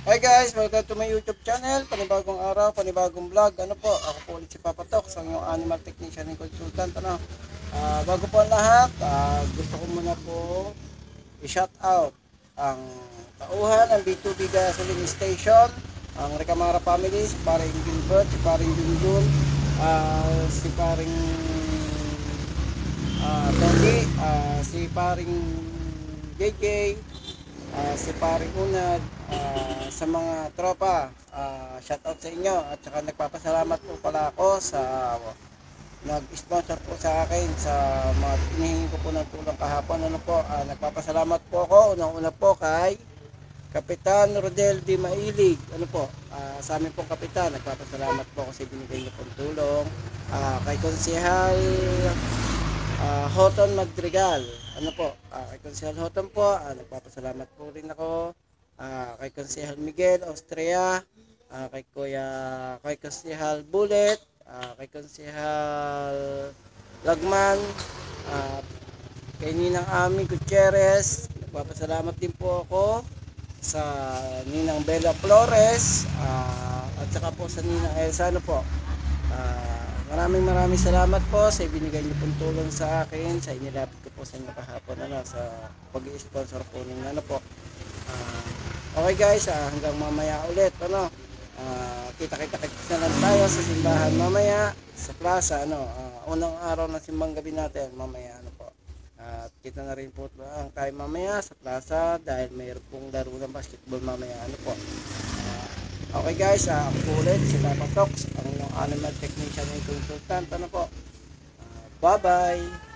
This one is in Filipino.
Hi guys, welcome to my YouTube channel. Panibagong araw, panibagong vlog. Ano po, ako po ulit si Papa Tok, sa inyong animal technician and consultant. Bago po ang lahat, gusto ko muna po i-shout out ang tauhan ng B2B Gasoline Station, ang Recamara family, si paring Gilbert, si paring Junjun, si paring Tony, si paring JJ, si paring Unad, sa mga tropa, shoutout sa inyo at saka nagpapasalamat po pala ako sa nag-sponsor po sa akin sa mga hinihingi ko po ng tulong kahapon. Nagpapasalamat po ako unang-una po kay Kapitan Rodel Di Mailig. Sa amin pong kapitan, nagpapasalamat po ako sa binigay niyo pong tulong. Kay Konsehal Hoton Madrigal. Kay Konsehal Hoton po, nagpapasalamat po rin ako. Kay Konsehal Miguel Austria, kay Konsehal Bullet, kay Konsehal Lagman, uh, kay Ninang Ami Gutierrez. Nagpapasalamat din po ako sa Ninang Bella Flores, at saka po sa Ninang Elsa. Maraming salamat po sa ibinigay niyo pong tulong sa akin, sa inilapit ko po sa inyo kahapon sa pag-i-sponsor po ng Ah, okay guys, hanggang mamaya ulit. Kita-kita na lang tayo sa simbahan mamaya sa plaza. Unang araw ng simbang gabi natin mamaya. At kita na rin po ang tayo mamaya sa plaza dahil mayroon pong laro ng basketball mamaya. Okay guys, ako po ulit si Papa Tox, ang inyong animal technician and consultant. Bye bye.